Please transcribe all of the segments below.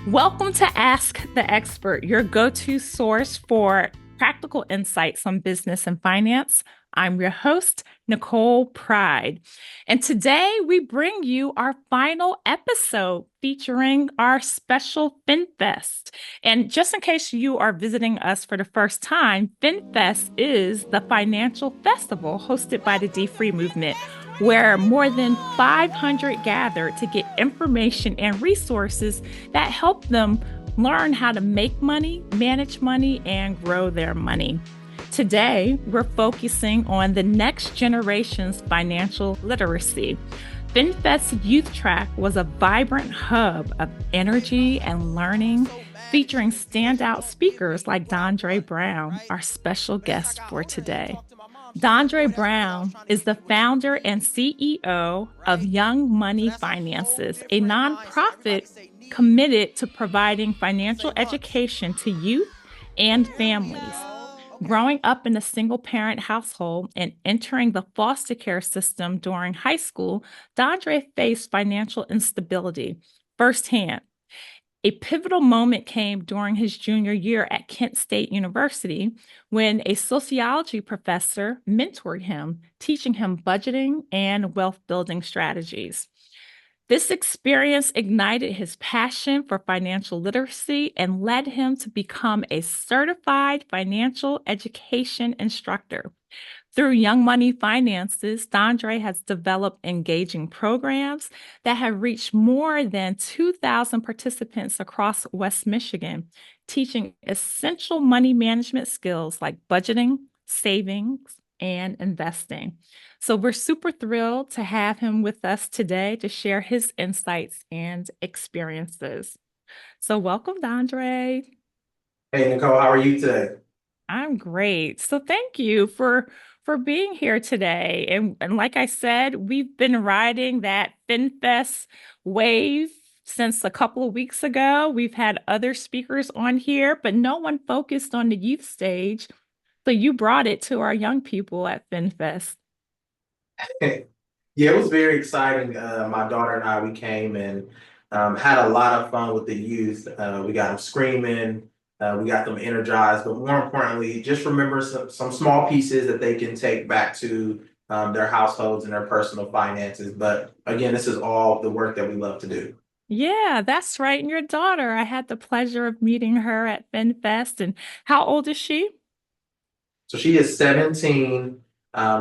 Welcome to Ask the Expert, your go-to source for practical insights on business and finance. I'm your host, Nicole Pride. And today we bring you our final episode featuring our special FinFest. And just in case you are visiting us for the first time, FinFest is the financial festival hosted by the dfree movement, where more than 500 gather to get information and resources that help them learn how to make money, manage money, and grow their money. Today, we're focusing on the next generation's financial literacy. FinFest Youth Track was a vibrant hub of energy and learning, featuring standout speakers like Dondrea Brown, our special guest for today. Dondrea Brown is the founder and CEO of Young Money Finances, a nonprofit committed to providing financial education to youth and families. Growing up in a single parent household and entering the foster care system during high school, Dondrea faced financial instability firsthand. A pivotal moment came during his junior year at Kent State University when a sociology professor mentored him, teaching him budgeting and wealth building strategies. This experience ignited his passion for financial literacy and led him to become a certified financial education instructor. Through Young Money Finances, Dondrea has developed engaging programs that have reached more than 2,000 participants across West Michigan, teaching essential money management skills like budgeting, savings, and investing. So we're super thrilled to have him with us today to share his insights and experiences. So welcome, Dondrea. Hey Nicole, how are you today? I'm great. So thank you for being here today. And like I said, we've been riding that FinFest wave since a couple of weeks ago. We've had other speakers on here, but no one focused on the youth stage. So you brought it to our young people at FinFest. Yeah, it was very exciting. My daughter and I, we came and had a lot of fun with the youth. We got them screaming, we got them energized, but more importantly, just remember some small pieces that they can take back to their households and their personal finances. But again, this is all the work that we love to do. Yeah, that's right. And your daughter, I had the pleasure of meeting her at FinFest. And how old is she? So she is 17.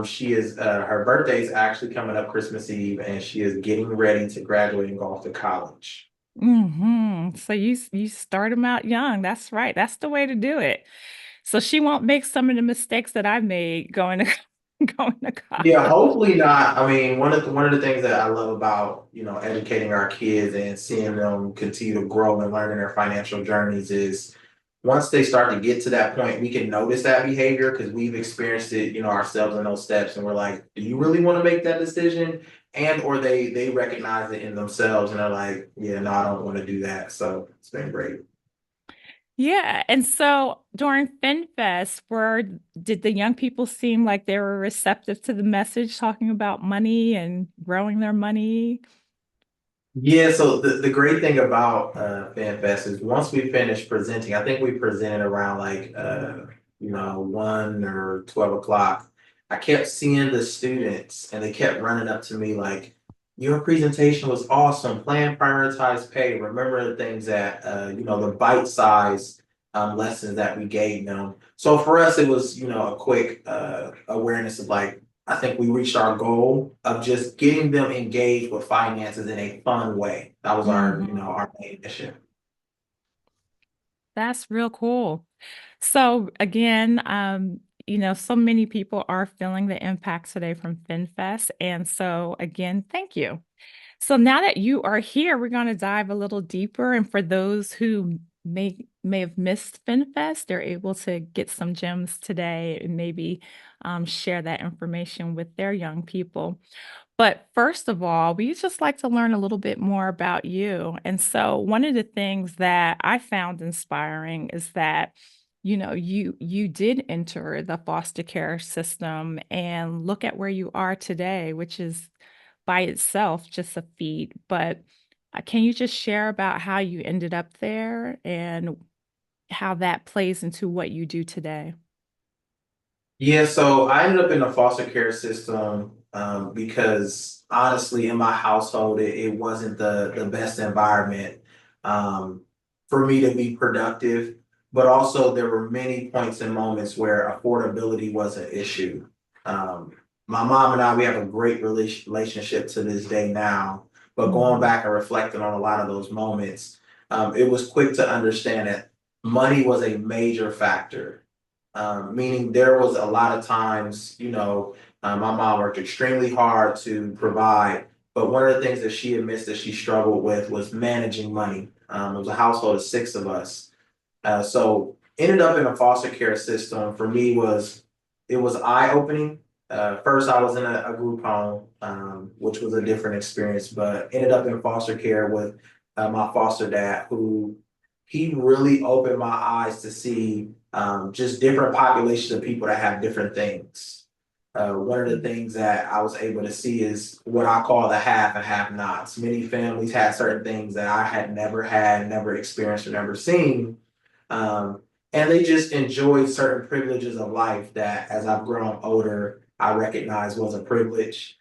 She is her birthday is actually coming up Christmas Eve, and she is getting ready to graduate and go off to college. So you start them out young. That's right. That's the way to do it. So she won't make some of the mistakes that I made going to going to Yeah, college. hopefully not. I mean, one of the things that I love about, educating our kids and seeing them continue to grow and learn in their financial journeys is once they start to get to that point, we can notice that behavior because we've experienced it, ourselves in those steps, and we're like, do you really want to make that decision? And or they recognize it in themselves and they're like, yeah, no, I don't want to do that. So it's been great. Yeah. And so during FinFest, where did the young people seem like they were receptive to the message talking about money and growing their money? Yeah, so the great thing about FanFest is once we finish presenting, I think we presented around like 1 or 12 o'clock. I kept seeing the students and they kept running up to me like, your presentation was awesome. Plan, prioritize, pay. Remember the things that the bite-sized lessons that we gave them. So for us, it was, a quick awareness of like I think we reached our goal of just getting them engaged with finances in a fun way. That was Mhm. our main mission. That's real cool. So again, so many people are feeling the impact today from FinFest. And so again, thank you. So now that you are here, we're going to dive a little deeper. And for those who may have missed FinFest, they're able to get some gems today and maybe share that information with their young people. But first of all, we just like to learn a little bit more about you. And so one of the things that I found inspiring is that, you did enter the foster care system and look at where you are today, which is by itself just a feat. But Can you just share about how you ended up there and how that plays into what you do today? Yeah, so I ended up in the foster care system because honestly, in my household, it wasn't the best environment um, for me to be productive. But also, there were many points and moments where affordability was an issue. Um, my mom and I, we have a great relationship to this day now. But going Mhm. back and reflecting on a lot of those moments, it was quick to understand that money was a major factor, meaning there was a lot of times, my mom worked extremely hard to provide, but one of the things that she admits that she struggled with was managing money. It was a household of six of us. So ended up in a foster care system for me was it was eye opening. First, I was in a group home, which was a different experience, but ended up in foster care with my foster dad, who he really opened my eyes to see just different populations of people that have different things. One of the things that I was able to see is what I call the have and have nots. Many families had certain things that I had, never experienced, or never seen, um, and they just enjoyed certain privileges of life that as I've grown older, I recognize was a privilege.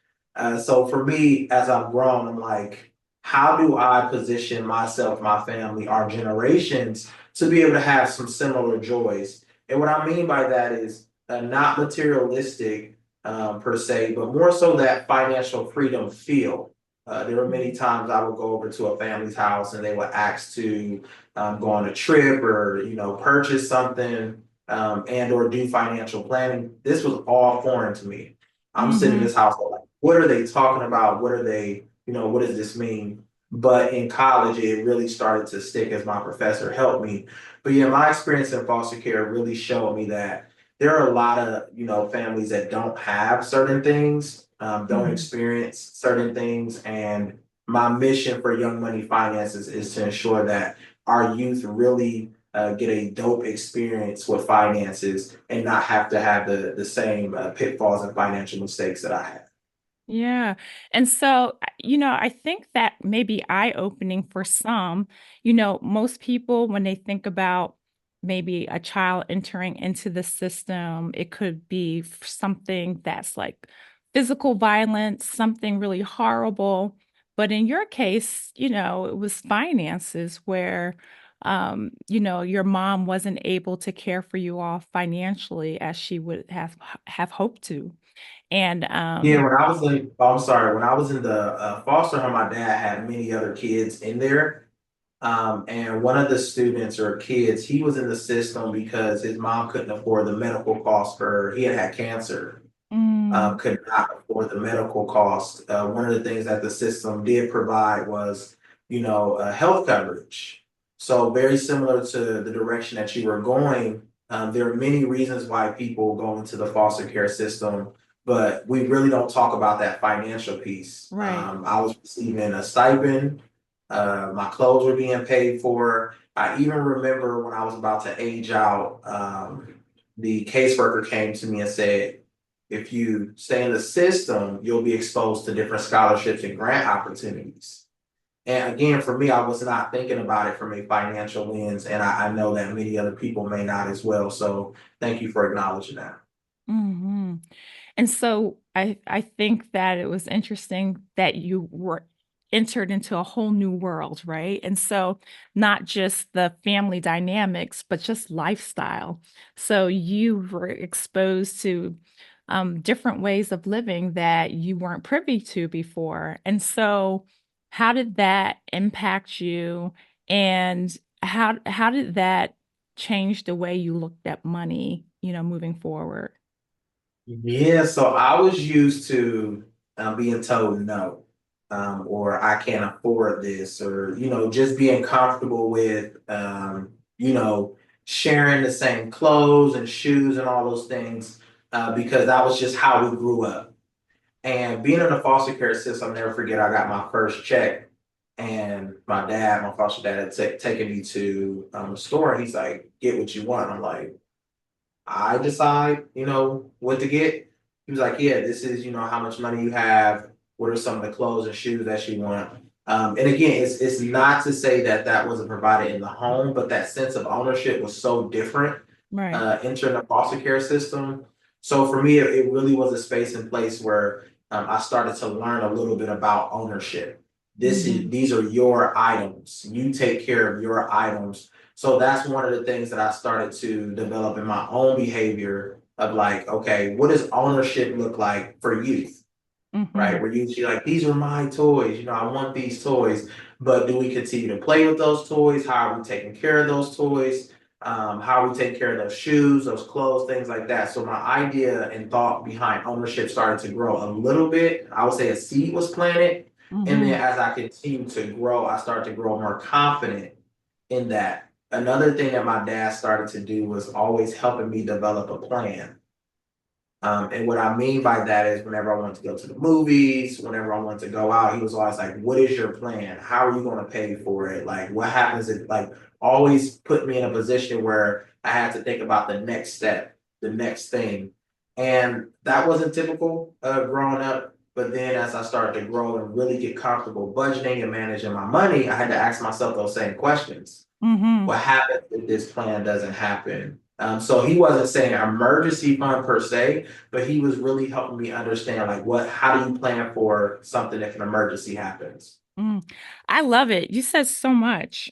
So for me, as I've grown, I'm like, how do I position myself, my family, our generations to be able to have some similar joys? And what I mean by that is not materialistic per se, but more so that financial freedom feel. There were many Mhm. times I would go over to a family's house and they would ask to go on a trip or purchase something, and or do financial planning. This was all foreign to me. I'm sitting in Mhm. this household like, what are they talking about? What are they, what does this mean? But in college, it really started to stick as my professor helped me. But yeah, my experience in foster care really showed me that there are a lot of families that don't have certain things, don't Mhm. experience certain things, and my mission for Young Money Finances is to ensure that our youth really get a dope experience with finances and not have to have the same pitfalls and financial mistakes that I had. Yeah. And so, I think that may be eye-opening for some. Most people, when they think about maybe a child entering into the system, it could be something that's like physical violence, something really horrible. But in your case, it was finances where, your mom wasn't able to care for you all financially as she would have hoped to. And Yeah, when I was in, oh, I'm sorry, when I was in the foster home, my dad had many other kids in there. And one of the students or kids, he was in the system because his mom couldn't afford the medical costs he had cancer, mm, could not afford the medical cost. One of the things that the system did provide was, health coverage. So very similar to the direction that you were going, there are many reasons why people go into the foster care system, but we really don't talk about that financial piece. right. I was receiving a stipend. My clothes were being paid for. I even remember when I was about to age out, the caseworker came to me and said, if you stay in the system, you'll be exposed to different scholarships and grant opportunities. And again, for me, I was not thinking about it from a financial lens, and I know that many other people may not as well. So thank you for acknowledging that. Mhm. And so I think that it was interesting that you were entered into a whole new world, right? And so not just the family dynamics, but just lifestyle. So you were exposed to different ways of living that you weren't privy to before. And so how did that impact you? And how did that change the way you looked at money, moving forward? Yeah, so I was used to being told no, or I can't afford this, or just being comfortable with sharing the same clothes and shoes and all those things, because that was just how we grew up. And being in the foster care system, I'll never forget. I got my first check, and my foster dad, had taken me to a store, and he's like, "Get what you want." I'm like, I decide, what to get. He was like, yeah, this is, how much money you have. What are some of the clothes and shoes that you want? And again, it's not to say that that wasn't provided in the home, but that sense of ownership was so different Right. entering the foster care system. So for me, it really was a space and place where I started to learn a little bit about ownership. Mm-hmm. These are your items. You take care of your items. So that's one of the things that I started to develop in my own behavior of like, okay, what does ownership look like for youth? Mm-hmm. Right? We're usually like, these are my toys, I want these toys. But do we continue to play with those toys? How are we taking care of those toys? How are we taking care of those shoes, those clothes, things like that? So my idea and thought behind ownership started to grow a little bit. I would say a seed was planted. And then Mm-hmm. as I continued to grow, I started to grow more confident in that. Another thing that my dad started to do was always helping me develop a plan. And what I mean by that is whenever I wanted to go to the movies, whenever I wanted to go out, he was always like, what is your plan? How are you going to pay for it? Like, what happens if, like, always put me in a position where I had to think about the next step, the next thing. And that wasn't typical growing up. But then as I started to grow and really get comfortable budgeting and managing my money, I had to ask myself those same questions. Mm-hmm. What happens if this plan doesn't happen? So he wasn't saying emergency fund per se, but he was really helping me understand like how do you plan for something if an emergency happens? Mm. I love it. You said so much.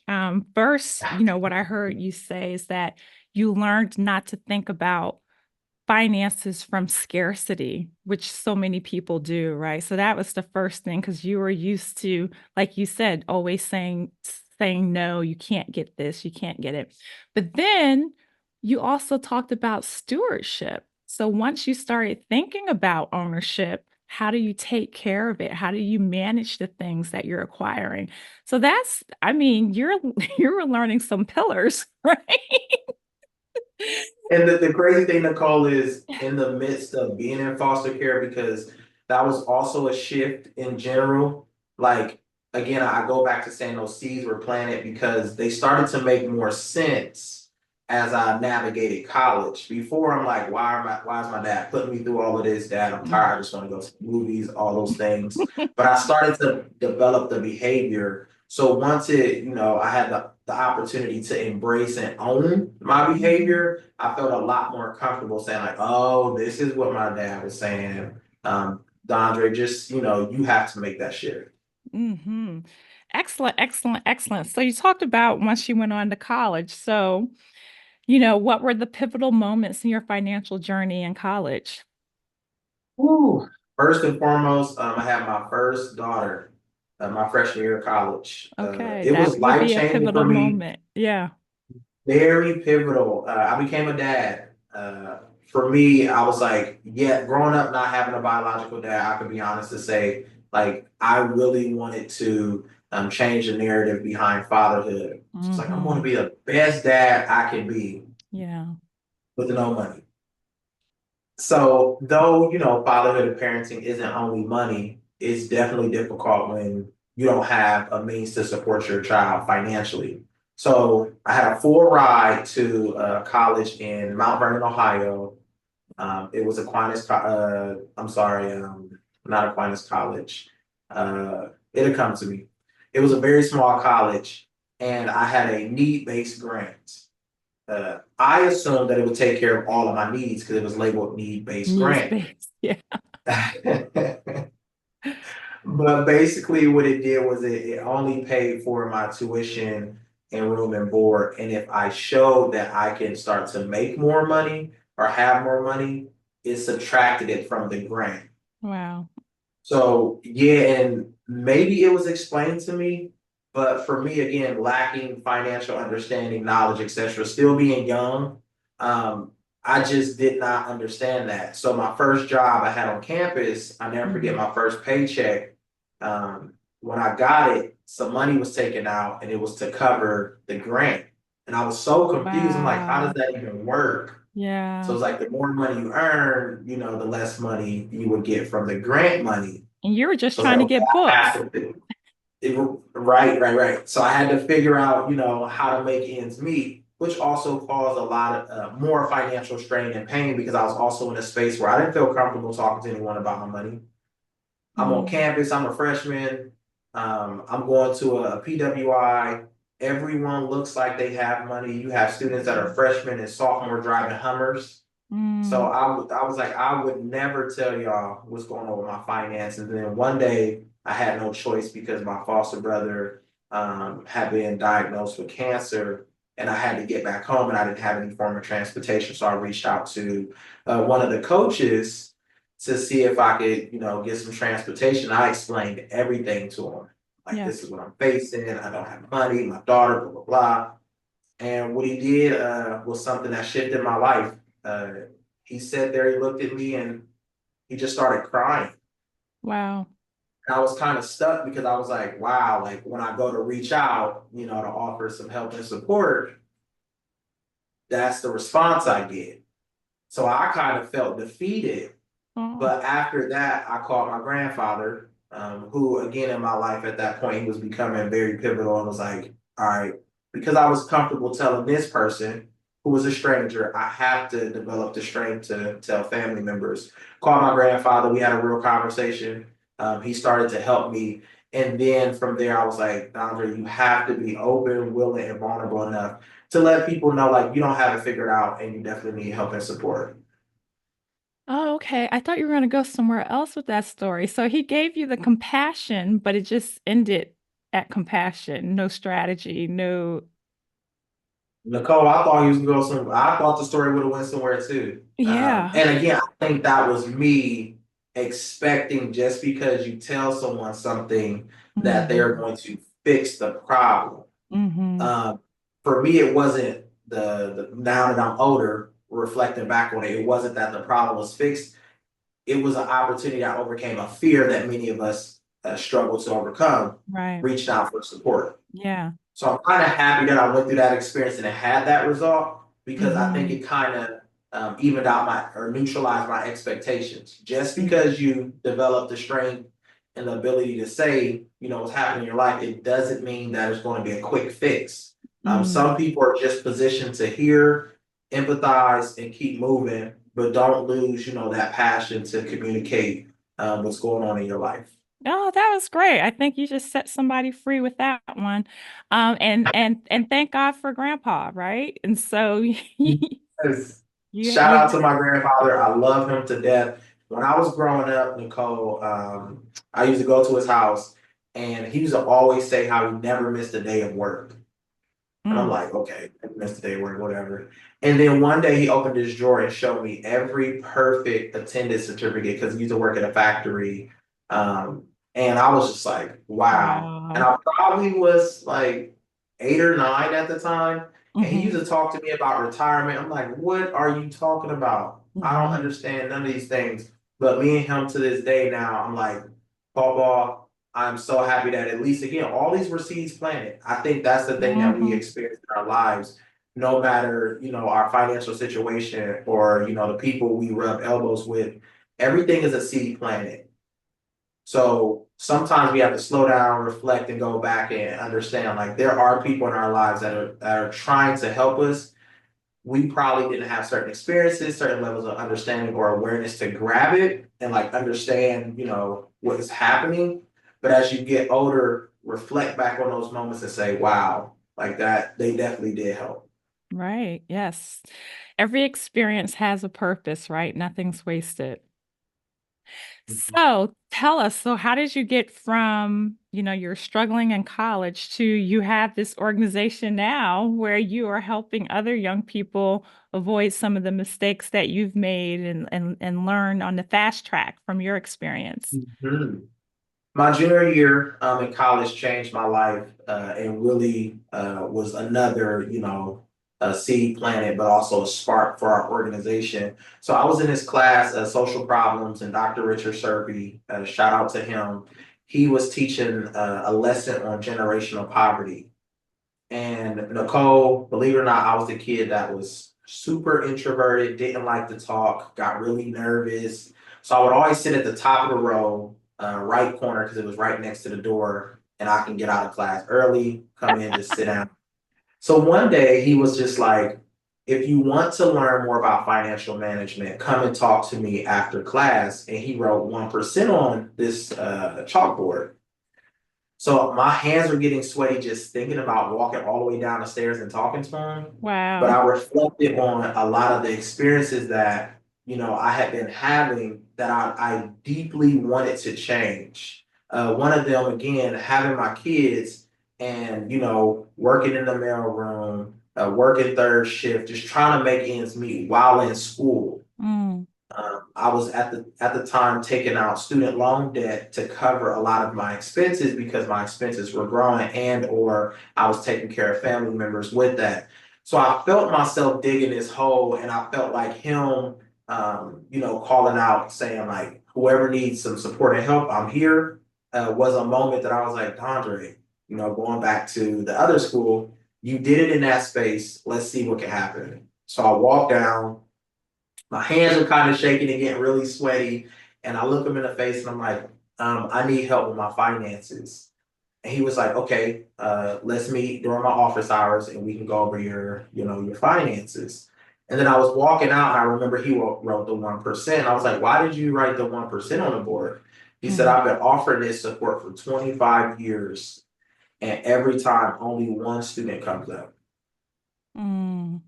First, what I heard you say is that you learned not to think about finances from scarcity, which so many people do, right? So that was the first thing because you were used to, like you said, always saying no, you can't get this, you can't get it. But then you also talked about stewardship. So once you started thinking about ownership, how do you take care of it? How do you manage the things that you're acquiring? So that's, I mean, you were learning some pillars, right? And the crazy thing, Nicole, is in the midst of being in foster care, because that was also a shift in general. Like, again, I go back to saying those seeds were planted because they started to make more sense as I navigated college. Before, I'm like, why is my dad putting me through all of this? Dad, I'm tired. I just want to go to the movies, all those things. But I started to develop the behavior. So once I had the opportunity to embrace and own my Mhm. behavior, I felt a lot more comfortable saying like, oh, this is what my dad was saying. Dondre, just, you have to make that shift. Hmm. Excellent, excellent, excellent. So you talked about once you went on to college. So, what were the pivotal moments in your financial journey in college? Woo. First and foremost, I had my first daughter, my freshman year of college. Okay, It was that would life be a changing for pivotal me. moment. Yeah. Very pivotal. I became a dad. For me, I was like, yeah, growing up not having a biological dad, I could be honest to say, like, I really wanted to change the narrative behind fatherhood. So it's like, I'm going to Hmm. be the best dad I can be Yeah. with no money. So, though, fatherhood and parenting isn't only money, it's definitely difficult when you don't have a means to support your child financially. So, I had a full ride to college in Mount Vernon, Ohio. It was I'm sorry, not Aquinas College. It'll come to me. It was a very small college, and I had a need-based grant. I assumed that it would take care of all of my needs because it was labeled need-based Needs grant. based. Yeah. But basically, what it did was it only paid for my tuition and room and board. And if I showed that I can start to make more money or have more money, it subtracted it from the grant. Wow. So yeah, and maybe it was explained to me, but for me, again, lacking financial understanding, knowledge, etc., still being young, um, I just did not understand that. So my first job I had on campus, I never forget Hmm. my first paycheck. When I got it, some money was taken out and it was to cover the grant. And I was so confused. I'm like, how does Wow. that even work? So Yeah. it's like the more money you earn, the less money you would get from the grant money. And you were just So it's like, trying to okay, get I have books. to, right, right, right. So I had to figure out, how to make ends meet, which also caused a lot of more financial strain and pain because I was also in a space where I didn't feel comfortable talking to anyone about my money. I'm on Mm. campus, I'm a freshman. I'm going to a PWI. Everyone looks like they have money. You have students that are freshmen and sophomore driving Hummers. So Mm. I was like, I would never tell y'all what's going on with my finances. And then one day I had no choice because my foster brother had been diagnosed with cancer and I had to get back home and I didn't have any form of transportation. So I reached out to one of the coaches to see if I could, get some transportation. I explained everything to him. Like, this Yes. is what I'm facing. I don't have money, my daughter, blah, blah, blah. And what he did was something that shifted my life. Uh, he sat there, he looked at me, and he just started crying. Wow. And I was kind of stuck because I was like, wow, like when I go to reach out, to offer some help and support, that's the response I get. So I kind of felt defeated. Oh. But after that, I called my grandfather, who again in my life at that point, he was becoming very pivotal and was like, all right, because I was comfortable telling this person who was a stranger, I have to develop the strength to tell family members. Called my grandfather, we had a real conversation. He started to help me. And then from there, I was like, Dondrea, you have to be open, willing, and vulnerable enough to let people know like you don't have it figured out and you definitely need help and support. Oh, okay. I thought you were going to go somewhere else with that story. So he gave you the compassion, but it just ended at compassion. No strategy, no. Nicole, I thought he was gonna go some. I thought the story would have went somewhere too. Yeah. And again, I think that was me expecting just because you tell someone something that they're Hmm. going to fix the problem. Hmm. Um, for me, it wasn't the now that I'm older, reflecting back on it, it wasn't that the problem was fixed. It was an opportunity I overcame a fear that many of us struggle to overcome, Right. reached out for support. Yeah. So I'm kind of happy that I went through that experience and it had that result because I think Hmm. it kind of evened out my or neutralized my expectations. Just because you develop the strength and the ability to say, what's happening in your life, it doesn't mean that it's going to be a quick fix. Mm. Some people are just positioned to hear, empathize, and keep moving, but don't lose, that passion to communicate what's going on in your life. Oh, that was great. I think you just set somebody free with that one. And thank God for grandpa, right? And so Yes. Shout you out to my grandfather. I love him to death. When I was growing up, Nicole, I used to go to his house and he used to always say how he never missed a day of work. And I'm mm, like, okay, missed a day of work, whatever. And then one day he opened his drawer and showed me every perfect attendance certificate because he used to work at a factory. Um, and I was just like, wow. And wow. I probably was like 8 or 9 at the time. And he used Hmm. to talk to me about retirement. I'm like, what are you talking about? I don't Hmm. understand none of these things. But me and him to this day now, I'm like, Paul, I'm so happy that at least again, all these were seeds planted. I think that's the thing that we Hmm. experience in our lives, no matter, our financial situation or, the people we rub elbows with, everything is a seed planted. So sometimes we have to slow down, reflect, and go back and understand like there are people in our lives that are trying to help us. We probably didn't have certain experiences, certain levels of understanding or awareness to grab it and like understand, what is happening. But as you get older, reflect back on those moments and say, wow, like that, they definitely did help. Right. Yes. Every experience has a purpose, right? Nothing's wasted. So tell us, so how did you get from, you're struggling in college to you have this organization now where you are helping other young people avoid some of the mistakes that you've made and learn on the fast track from your experience? Mhm. My junior year in college changed my life and really was another, seed planted, but also a spark for our organization. So I was in this class, Social Problems, and Dr. Richard Serby, shout out to him. He was teaching a lesson on generational poverty. And Nicole, believe it or not, I was the kid that was super introverted, didn't like to talk, got really nervous. So I would always sit at the top of the row, right corner, because it was right next to the door, and I can get out of class early, come in, just sit down. So one day he was just like, if you want to learn more about financial management, come and talk to me after class. And he wrote 1% on this chalkboard. So my hands were getting sweaty just thinking about walking all the way down the stairs and talking to him. But Wow. I reflected on a lot of the experiences that, I had been having that I deeply wanted to change. One of them, again, having my kids and, working in the mailroom, working third shift, just trying to make ends meet while in school. Mm, I was at the time taking out student loan debt to cover a lot of my expenses because my expenses were growing and or I was taking care of family members with that. So I felt myself digging this hole and I felt like him calling out saying like whoever needs some support and help, I'm here. Was a moment that I was like, Dondre, going back to the other school, you did it in that space. Let's see what can happen. So I walked down, my hands are kind of shaking and getting really sweaty. And I look him in the face and I'm like, I need help with my finances. And he was like, okay, let's meet during my office hours and we can go over your finances. And then I was walking out and I remember he wrote the 1%. I was like, why did you write the 1% on the board? He said, mm, I've been offering this support for 25 years. And every time only one student comes up. mm,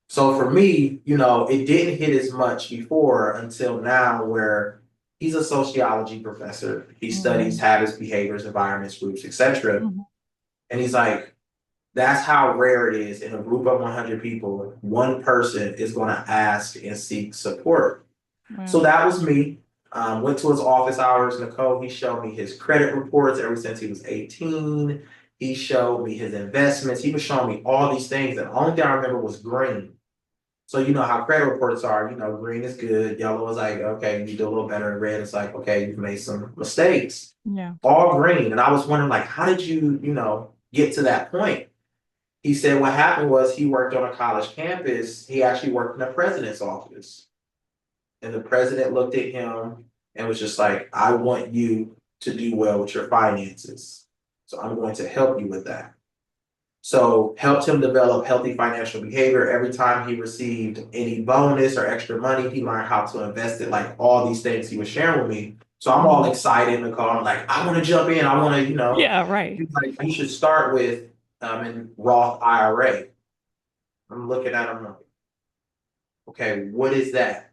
So for me, it didn't hit as much before until now, where he's a sociology professor. He studies mm, habits, behaviors, environments, groups, etc. mm, And he's like, that's how rare it is in a group of 100 people, one person is going to ask and seek support. So wow. that was me. Went to his office hours. Nicole, he showed me his credit reports ever since he was 18. He showed me his investments. He was showing me all these things. And the only thing I remember was green. So you know how credit reports are, green is good, yellow is like, okay, you do a little better, and red is like, okay, you've made some mistakes. Yeah. All green. And I was wondering, like, how did you, get to that point? He said what happened was he worked on a college campus. He actually worked in the president's office. And the president looked at him and was just like, I want you to do well with your finances. So I'm going to help you with that. So helped him develop healthy financial behavior. Every time he received any bonus or extra money, he learned how to invest it, like all these things he was sharing with me. So I'm all Mm. excited in the car. I'm like, I want to jump in. I want to, Yeah, right. he's like, you should start with in Roth IRA. I'm looking at him like, okay, what is that?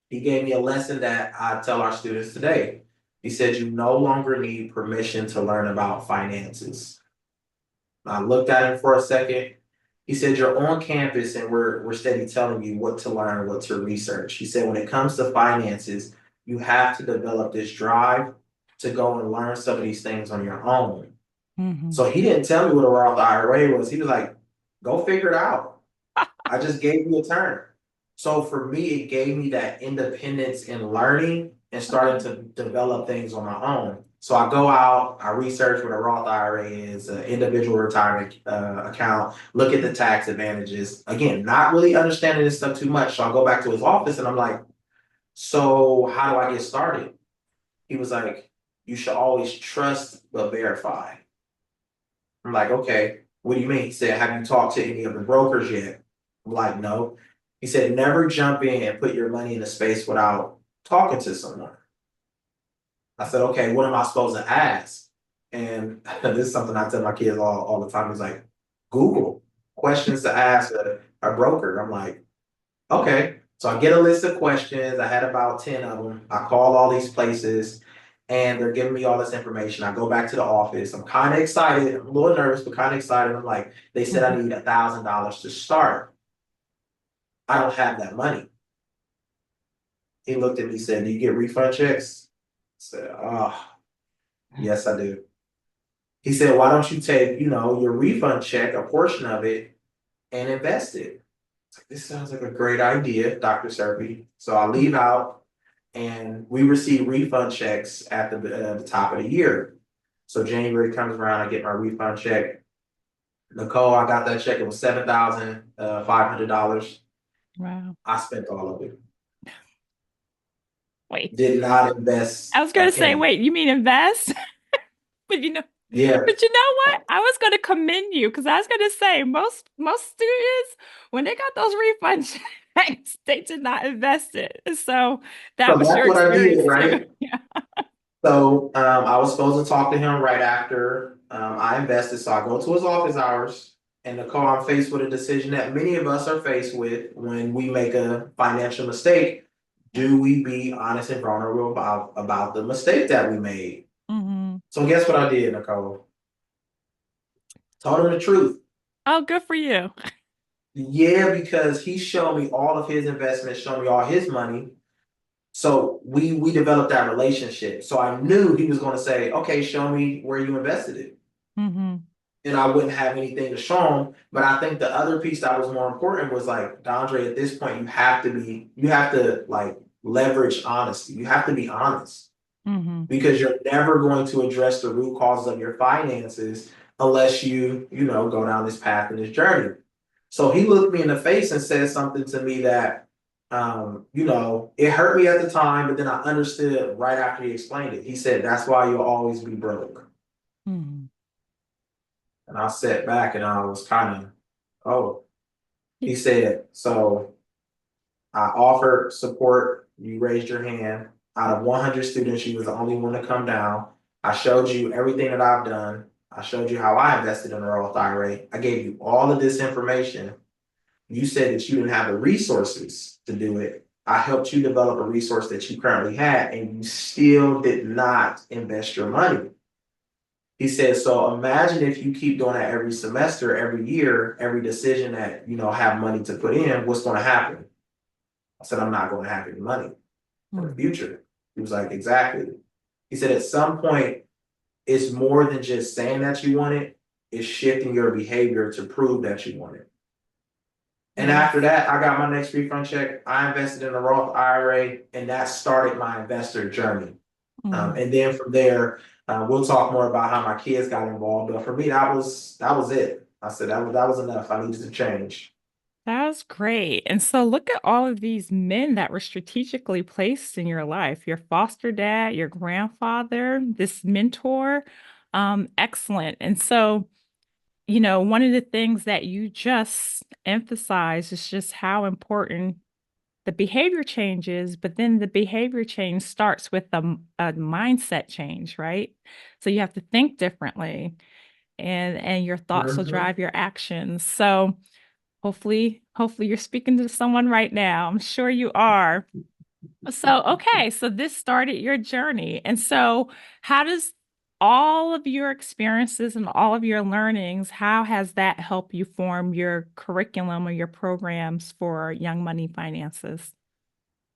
He gave me a lesson that I tell our students today. He said, you no longer need permission to learn about finances. I looked at him for a second. He said, you're on campus and we're steady telling you what to learn, what to research. He said, when it comes to finances, you have to develop this drive to go and learn some of these things on your own. Hmm. So he didn't tell me what a Roth IRA was. He was like, go figure it out. I just gave you a turn. So for me, it gave me that independence in learning and starting Okay. to develop things on my own. So I go out, I research what a Roth IRA is, an individual retirement account, look at the tax advantages. Again, not really understanding this stuff too much. So I go back to his office and I'm like, so how do I get started? He was like, you should always trust but verify. I'm like, okay, what do you mean? He said, have you talked to any of the brokers yet? I'm like, no. He said, never jump in and put your money in a space without talking to someone. I said, okay, what am I supposed to ask? And this is something I tell my kids all the time. It's like, Google questions to ask a broker. I'm like, okay. So I get a list of questions. I had about 10 of them. I call all these places and they're giving me all this information. I go back to the office. I'm kind of excited. I'm a little nervous, but kind of excited. I'm like, they said I Hmm. need $1,000 to start. I don't have that money. He looked at me and said, do you get refund checks? I said, oh, yes, I do. He said, why don't you take, your refund check, a portion of it, and invest it? It's like, this sounds like a great idea, Dr. Serpy. So I leave out and we receive refund checks at the top of the year. So January comes around, I get my refund check. Nicole, I got that check. It was $7,500. Wow. I spent all of it. Wait. Did not invest I was a going to say, penny. wait, you mean invest? But Yeah. but you know what? I was going to commend you because I was going to say most students when they got those refund checks, they did not invest it. So that So was that's your what I did, experience too. right? Yeah. I was supposed to talk to him right after I invested. So I go to his office hours, and Nicole, I'm faced with a decision that many of us are faced with when we make a financial mistake. Do we be honest and vulnerable about the mistake that we made? Mm-hmm. So guess what I did, Nicole? Told him the truth. Oh, good for you. Yeah, because he showed me all of his investments, showed me all his money. So we developed that relationship. So I knew he was going to say, "Okay, show me where you invested it." Mm-hmm. And I wouldn't have anything to show him. But I think the other piece that was more important was like, Dondre, at this point, you have to like leverage honesty. You have to be honest Mm-hmm. because you're never going to address the root causes of your finances unless you go down this path and this journey. So he looked me in the face and said something to me that, it hurt me at the time, but then I understood right after he explained it. He said, "That's why you'll always be broke." Mm-hmm. And I sat back and I was kind of, oh, he said, "So I offered support. You raised your hand. Out of 100 students, you was the only one to come down. I showed you everything that I've done. I showed you how I invested in the Roth IRA. I gave you all of this information. You said that you didn't have the resources to do it. I helped you develop a resource that you currently had, and you still did not invest your money." He said, "So imagine if you keep doing that every semester, every year, every decision that have money to put in, what's going to happen?" I said, "I'm not going to have any money for the Mm-hmm. future." He was like, "Exactly." He said, "At some point, it's more than just saying that you want it, it's shifting your behavior to prove that you want it." And Yes. after that, I got my next refund check. I invested in a Roth IRA, and that started my investor journey. Mm-hmm. And then from there, we'll talk more about how my kids got involved. But for me, that was it. I said that was enough. I needed to change. That's great. And so look at all of these men that were strategically placed in your life, your foster dad, your grandfather, this mentor. Excellent. And so, one of the things that you just emphasized is just how important the behavior change is, but then the behavior change starts with a mindset change, right? So you have to think differently and your thoughts will Mhm. drive your actions. So hopefully you're speaking to someone right now. I'm sure you are. So, okay, so this started your journey. And so, how does all of your experiences and all of your learnings, how has that helped you form your curriculum or your programs for Young Money Finances?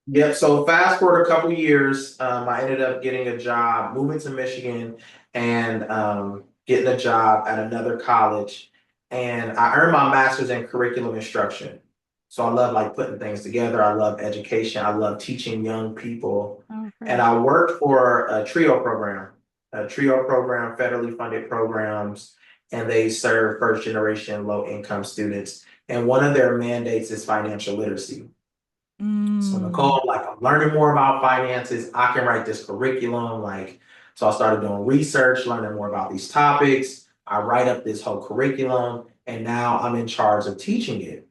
Yep. So fast forward a couple years, I ended up getting a job, moving to Michigan, and getting a job at another college. And I earned my master's in curriculum instruction. So I love like putting things together. I love education. I love teaching young people. Oh, And great. I worked for a trio program, federally funded programs, and they serve first generation low income students. And one of their mandates is financial literacy. So Mm. Nicole, like I'm learning more about finances. I can write this curriculum. So I started doing research, learning more about these topics. I write up this whole curriculum, and now I'm in charge of teaching it.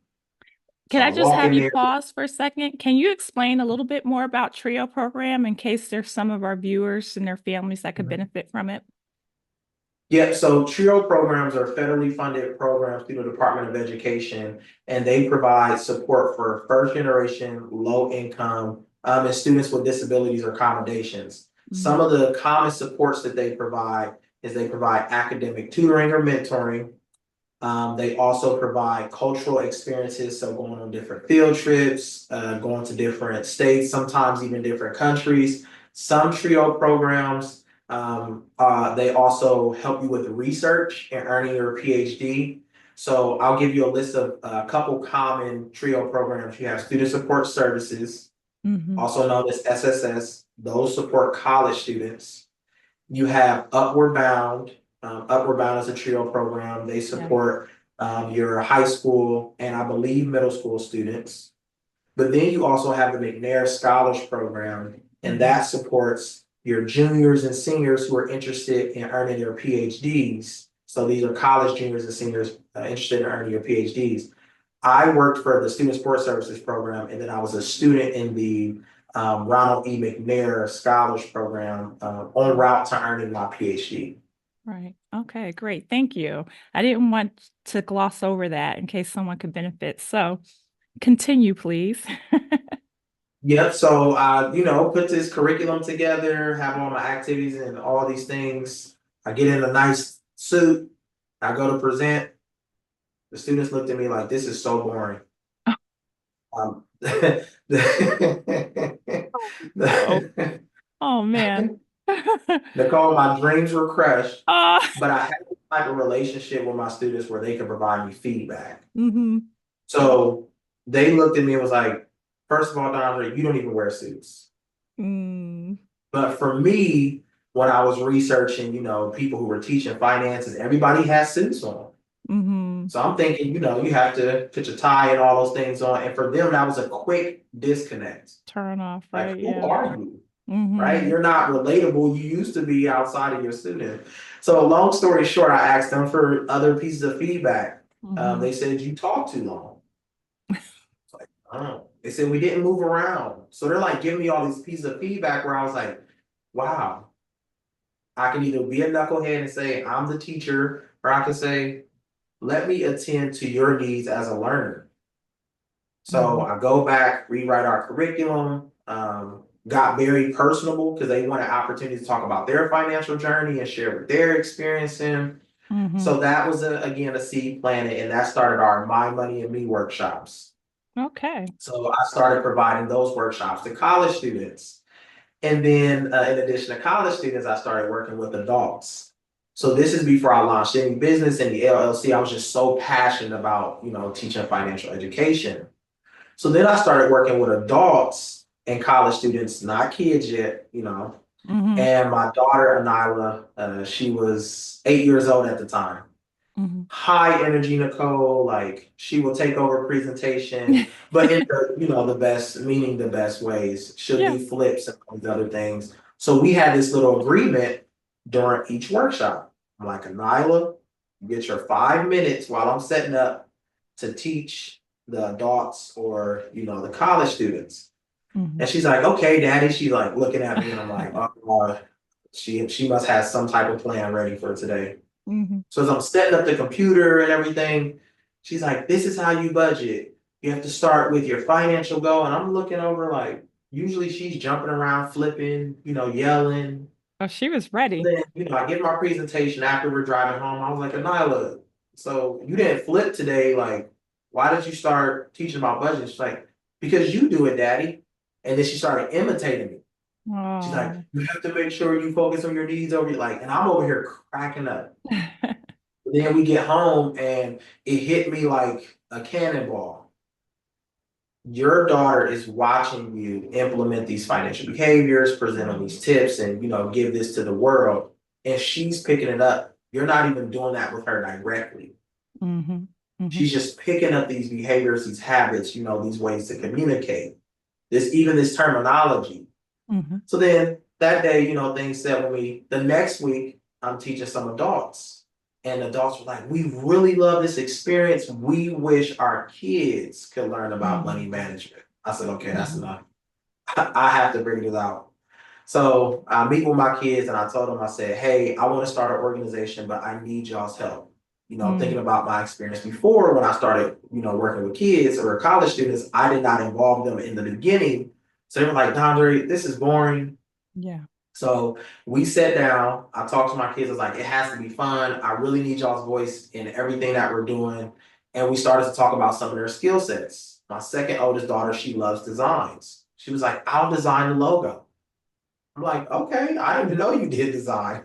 Can So I I just walk have in you there. pause for a second? Can you explain a little bit more about TRIO program in case there's some of our viewers and their families that could benefit from it? Yeah, so TRIO programs are federally funded programs through the Department of Education, and they provide support for first generation, low income, and students with disabilities or accommodations. Some Mm, of the common supports that they provide academic tutoring or mentoring. They also provide cultural experiences, so going on different field trips, going to different states, sometimes even different countries. Some TRIO programs, they also help you with research and earning your PhD. So I'll give you a list of a couple common TRIO programs. You have student support services, mhm. also known as SSS. Those support college students. You have Upward Bound. Upward Bound is a TRIO program. They Yeah. support your high school and I believe middle school students. But then you also have the McNair Scholars Program, and Mhm. that supports your juniors and seniors who are interested in earning their PhDs. So these are college juniors and seniors interested in earning your PhDs. I worked for the Student Support Services Program, and then I was a student in the Ronald E. McNair Scholars Program, en route to earning my PhD. Right. Okay, great. Thank you. I didn't want to gloss over that in case someone could benefit. So continue, please. Yep. So I, put this curriculum together, have all my activities and all these things. I get in a nice suit. I go to present. The students looked at me like, this is so boring. Um, Oh, oh man. Nicole, my dreams were crushed, uh, but I had this type of relationship with my students where they could provide me feedback. hmm So they looked at me and was like, first of all, Dondrea, you don't even wear suits. mm, But for me, when I was researching, people who were teaching finances, everybody has suits on. hmm So I'm thinking, you have to put your tie and all those things on. And for them, that was a quick disconnect. Turn off, Like, right? who Yeah. are you? Right? hmm You're not relatable. You used to be outside of your student. So long story short, I asked them for other pieces of feedback. hmm They said, you talk too long. It's like, oh. They said, we didn't move around. So they're like giving me all these pieces of feedback where I was like, wow, I can either be a knucklehead and say, I'm the teacher, or I can say, let me attend to your needs as a learner. So hmm I go back, rewrite our curriculum, got very personable because they wanted opportunities to talk about their financial journey and share what they're experiencing. hmm So that was again a seed planted, and that started our My Money and Me workshops. Okay. So I started providing those workshops to college students. And then in addition to college students, I started working with adults. So this is before I launched any business in the LLC. I was just so passionate about, teaching financial education. So then I started working with adults and college students, not kids yet, hmm And my daughter, Anila, she was 8 years old at the time. hmm High energy Nicole, like she will take over presentation, but in the, the best, meaning the best ways. She'll Yeah. do flips and all these other things. So we had this little agreement during each workshop. I'm like, Anila, you get your 5 minutes while I'm setting up to teach the adults or, the college students. hmm And she's like, okay, daddy. She's like looking at me and I'm like, oh, she must have some type of plan ready for today. hmm So as I'm setting up the computer and everything, she's like, this is how you budget. You have to start with your financial goal. And I'm looking over like, usually she's jumping around, flipping, yelling. Oh, she was ready. Then, I get my presentation after we're driving home. I was like, Anila, so you didn't flip today. Like, why did you start teaching about budget? She's like, because you do it, daddy. And then she started imitating me. She's like, Oh. you have to make sure you focus on your needs over your like, and I'm over here cracking up. Then we get home and it hit me like a cannonball. Your daughter is watching you implement these financial behaviors, present on these tips, and give this to the world. And she's picking it up. You're not even doing that with her directly. hmm hmm She's just picking up these behaviors, these habits, these ways to communicate. This terminology. hmm So then that day, things said with me. The next week, I'm teaching some adults. And adults were like, we really love this experience. We wish our kids could learn about hmm money management. I said, okay, that's hmm enough. I have to bring this out. So I meet with my kids and I told them, I said, hey, I want to start an organization, but I need y'all's help. Thinking about my experience before when I started, working with kids or college students, I did not involve them in the beginning. So they were like, Dondre, this is boring. Yeah. So we sat down. I talked to my kids. I was like, it has to be fun. I really need y'all's voice in everything that we're doing. And we started to talk about some of their skill sets. My second oldest daughter, she loves designs. She was like, I'll design the logo. I'm like, okay, I didn't even know you did design.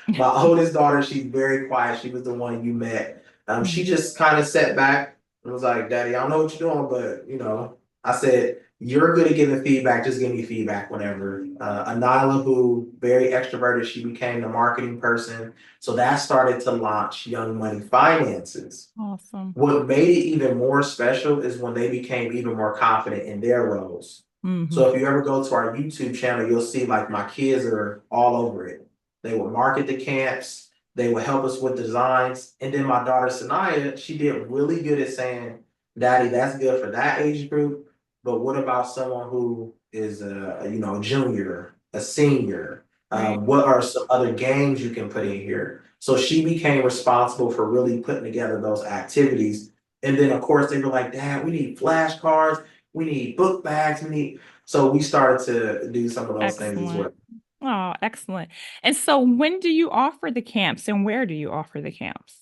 My oldest daughter, she's very quiet. She was the one you met. She hmm just kind of sat back and was like, Daddy, I don't know what you're doing, but I said, you're good at giving feedback. Just give me feedback whenever. Anila, who very extroverted, she became the marketing person. So that started to launch Young Money Finances. Awesome. What made it even more special is when they became even more confident in their roles. hmm So if you ever go to our YouTube channel, you'll see like my kids are all over it. They will market the camps, they will help us with designs. And then my daughter Sanaya, she did really good at saying, Daddy, that's good for that age group, but what about someone who is a junior, a senior? Right. What are some other games you can put in here? So she became responsible for really putting together those activities. And then of course they were like, Dad, we need flashcards, we need book bags, so we started to do some of those things as Excellent. well. Oh, excellent. And so when do you offer the camps and where do you offer the camps?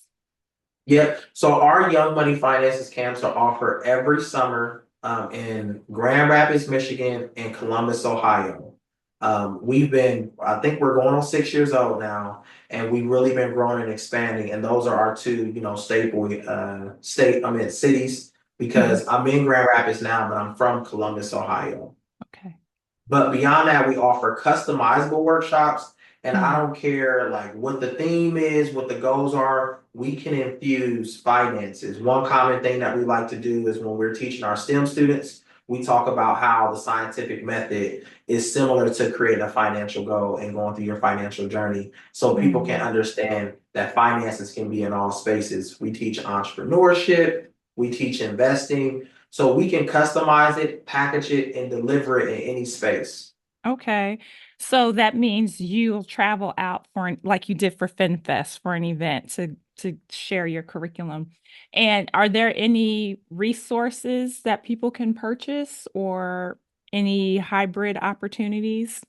Yep. So our Young Money Finances camps are offered every summer in Grand Rapids, Michigan, and Columbus, Ohio. I think we're going on 6 years old now, and we've really been growing and expanding. And those are our two, staple cities Mhm. because I'm in Grand Rapids now, but I'm from Columbus, Ohio. Okay. But beyond that, we offer customizable workshops. And I Mm. don't care like what the theme is, what the goals are, we can infuse finances. One common thing that we like to do is when we're teaching our STEM students, we talk about how the scientific method is similar to creating a financial goal and going through your financial journey. So people can Mm. understand that finances can be in all spaces. We teach entrepreneurship, we teach investing, so we can customize it, package it, and deliver it in any space. Okay. So that means you'll travel out like you did for FinFest for an event to share your curriculum. And are there any resources that people can purchase or any hybrid opportunities?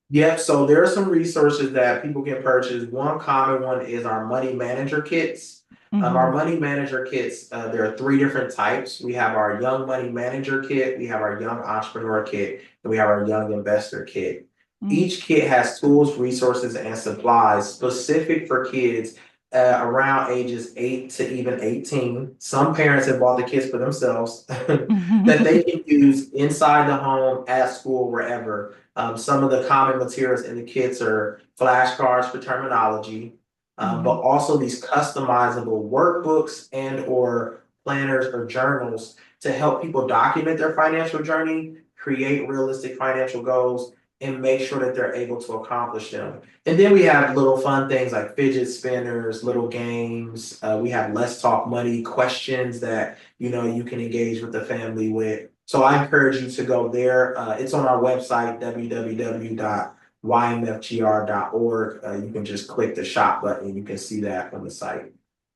Yep, so there are some resources that people can purchase. One common one is our money manager kits. Our Hmm. money manager kits, there are three different types. We have our young money manager kit, we have our young entrepreneur kit, and we have our young investor kit. Mm. Each kit has tools, resources, and supplies specific for kids around ages 8 to even 18. Some parents have bought the kits for themselves that they can use inside the home, at school, wherever. Some of the common materials in the kits are flashcards for terminology, but Mhm. also these customizable workbooks and or planners or journals to help people document their financial journey, create realistic financial goals, and make sure that they're able to accomplish them. And then we have little fun things like fidget spinners, little games. We have Let's Talk Money questions that you can engage with the family with. So I encourage you to go there. It's on our website, www.ymfgr.org. You can just click the shop button and you can see that on the site.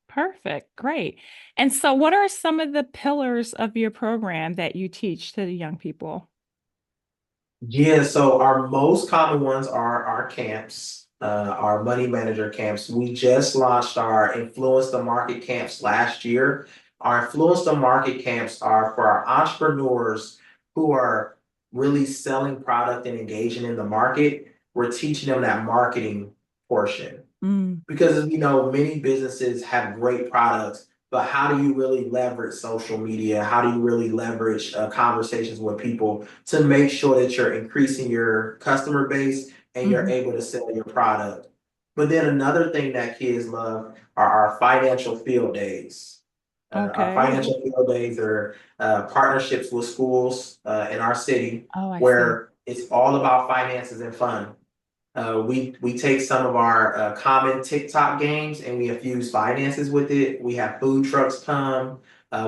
Perfect. Great. And so what are some of the pillars of your program that you teach to the young people? Yeah, so our most common ones are our camps, our money manager camps. We just launched our Influence the Market camps last year. Our Influence the Market camps are for our entrepreneurs who are really selling product and engaging in the market. We're teaching them that marketing portion Mm. because many businesses have great products, but how do you really leverage social media? How do you really leverage conversations with people to make sure that you're increasing your customer base and you're Mhm. able to sell your product? But then another thing that kids love are our financial field days. Our Okay. financial field days are partnerships with schools in our city Oh, I see. where it's all about finances and fun. We take some of our common TikTok games and we infuse finances with it. We have food trucks come.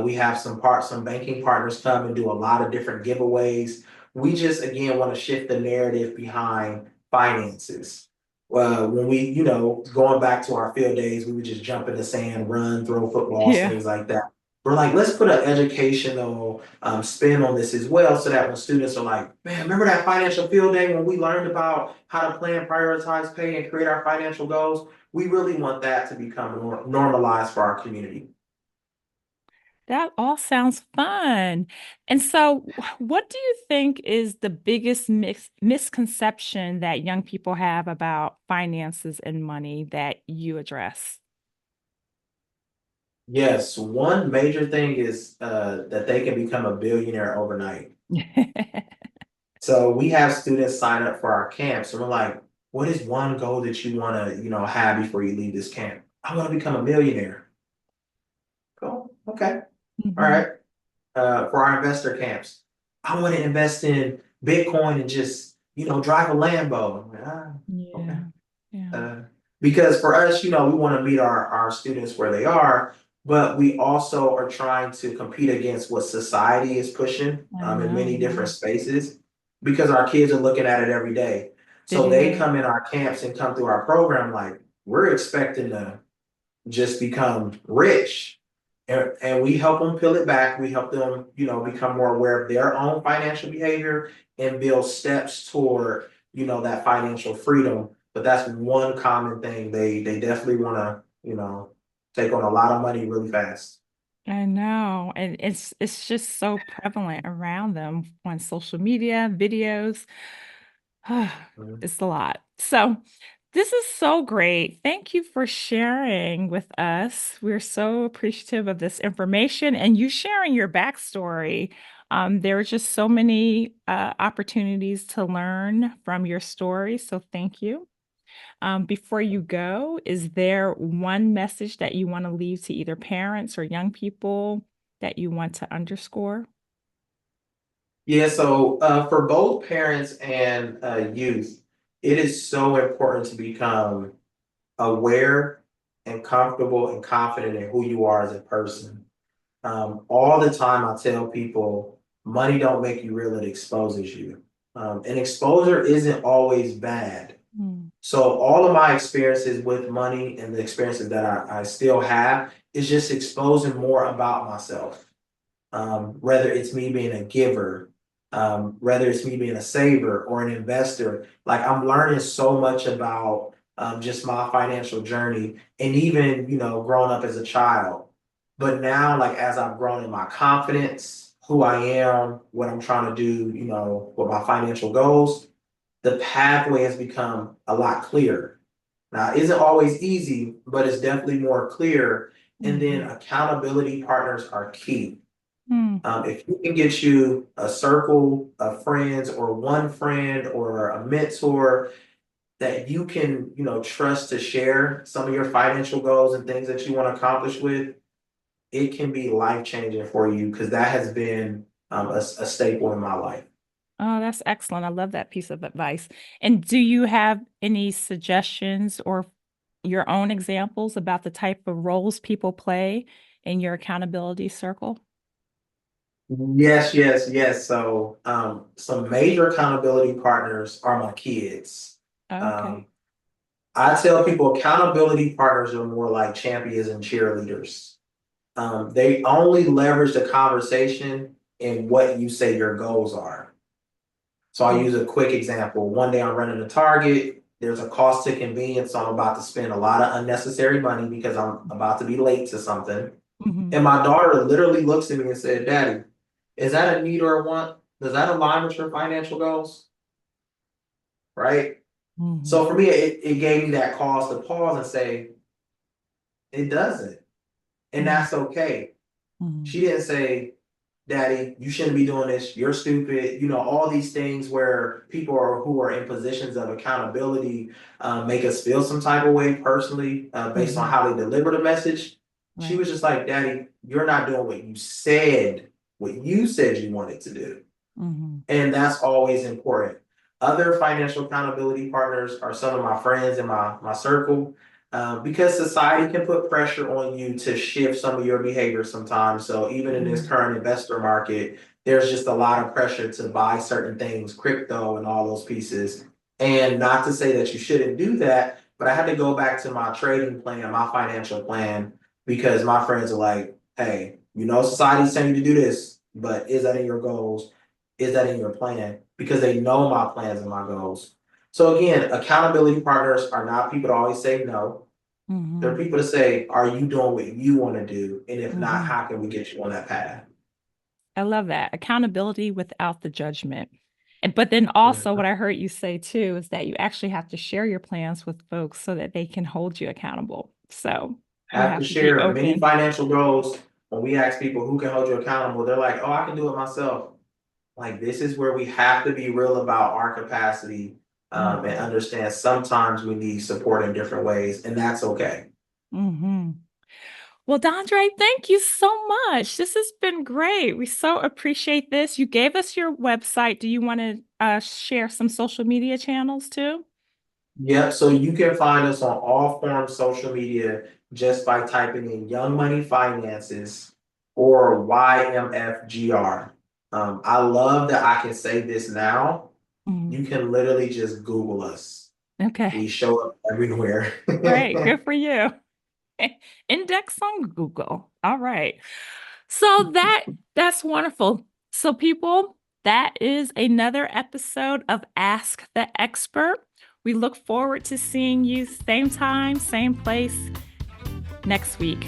We have some banking partners come and do a lot of different giveaways. We just again want to shift the narrative behind finances. When going back to our field days, we would just jump in the sand, run, throw footballs, Yeah. things like that. We're like, let's put an educational spin on this as well, so that when students are like, man, remember that financial field day when we learned about how to plan, prioritize, pay, and create our financial goals? We really want that to become normalized for our community. That all sounds fun. And so, what do you think is the biggest misconception that young people have about finances and money that you address? Yes, one major thing is that they can become a billionaire overnight. So we have students sign up for our camps, and we're like, what is one goal that you want to, have before you leave this camp? I want to become a millionaire. Cool. Okay. All Mhm. right. For our investor camps, I want to invest in Bitcoin and just, drive a Lambo. I'm like, okay. Yeah. Yeah. Uh, because for us, we want to meet our students where they are, but we also are trying to compete against what society is pushing I in know, many yeah. different spaces because our kids are looking at it every day. So they Video. come in our camps and come through our program like we're expecting to just become rich. And we help them peel it back. We help them, become more aware of their own financial behavior and build steps toward, that financial freedom. But that's one common thing. They definitely want to, take on a lot of money really fast. I know. And it's just so prevalent around them on social media, videos. Mhm. It's a lot. So, this is so great. Thank you for sharing with us. We're so appreciative of this information and you sharing your backstory. There are just so many opportunities to learn from your story. So, thank you. Before you go, is there one message that you want to leave to either parents or young people that you want to underscore? Yeah, so for both parents and youth, it is so important to become aware and comfortable and confident in who you are as a person. All the time I tell people money don't make you real, it exposes you. And exposure isn't always bad. Mm, So all of my experiences with money and the experiences that I still have is just exposing more about myself. Whether it's me being a giver, whether it's me being a saver or an investor, like I'm learning so much about just my financial journey and even, growing up as a child. But now, like as I've grown in my confidence, who I am, what I'm trying to do, with my financial goals, the pathway has become a lot clearer. Now, it isn't always easy, but it's definitely more clear. And then mhm, accountability partners are key. mm, If you can get you a circle of friends or one friend or a mentor that you can, trust to share some of your financial goals and things that you want to accomplish with, it can be life changing for you because that has been a staple in my life. Oh, that's excellent. I love that piece of advice. And do you have any suggestions or your own examples about the type of roles people play in your accountability circle? Yes, yes, yes. So, some major accountability partners are my kids. Okay. Um, I tell people accountability partners are more like champions and cheerleaders. They only leverage the conversation in what you say your goals are. So I'll Mm, use a quick example. One day I'm running a Target. There's a cost to convenience, so I'm about to spend a lot of unnecessary money because I'm about to be late to something. mhm, And my daughter literally looks at me and said, "Daddy, is that a need or a want? Does that align with your financial goals?" Right? mhm, So for me, it gave me that cause to pause and say, it doesn't. And mhm, that's okay. mhm, She didn't say, Daddy, you shouldn't be doing this. You're stupid. All these things where people who are in positions of accountability make us feel some type of way personally based on mhm. how they deliver the message. She Right. was just like, Daddy, you're not doing what you said you wanted to do. Mhm, And that's always important. Other financial accountability partners are some of my friends in my circle because society can put pressure on you to shift some of your behavior sometimes. So even in this mhm, current investor market, there's just a lot of pressure to buy certain things, crypto and all those pieces. And not to say that you shouldn't do that, but I had to go back to my trading plan, my financial plan, because my friends are like, hey, society's telling you to do this, but is that in your goals? Is that in your plan? Because they know my plans and my goals. So again, accountability partners are not people to always say no. They're mhm, people to say, are you doing what you want to do? And if not, mhm. how can we get you on that path? I love that. Accountability without the judgment. And but then also Mhm. what I heard you say too is that you actually have to share your plans with folks so that they can hold you accountable. So you Have to have to be share many open. financial goals. When we ask people who can hold you accountable, they're like, oh, I can do it myself. Like this is where we have to be real about our capacity and Mhm, understand sometimes we need support in different ways, and that's okay. mhm. Well, Dondre, thank you so much. This has been great. We so appreciate this. You gave us your website. Do you want to share some social media channels too? Yep, so you can find us on all forms of social media just by typing in Young Money Finances or YMFGR. I love that I can say this now. Mm, You can literally just Google us. We okay. show up everywhere. Great. Good for you. Index on Google. All right. So that's wonderful. So people, that is another episode of Ask the Expert. We look forward to seeing you same time, same place next week.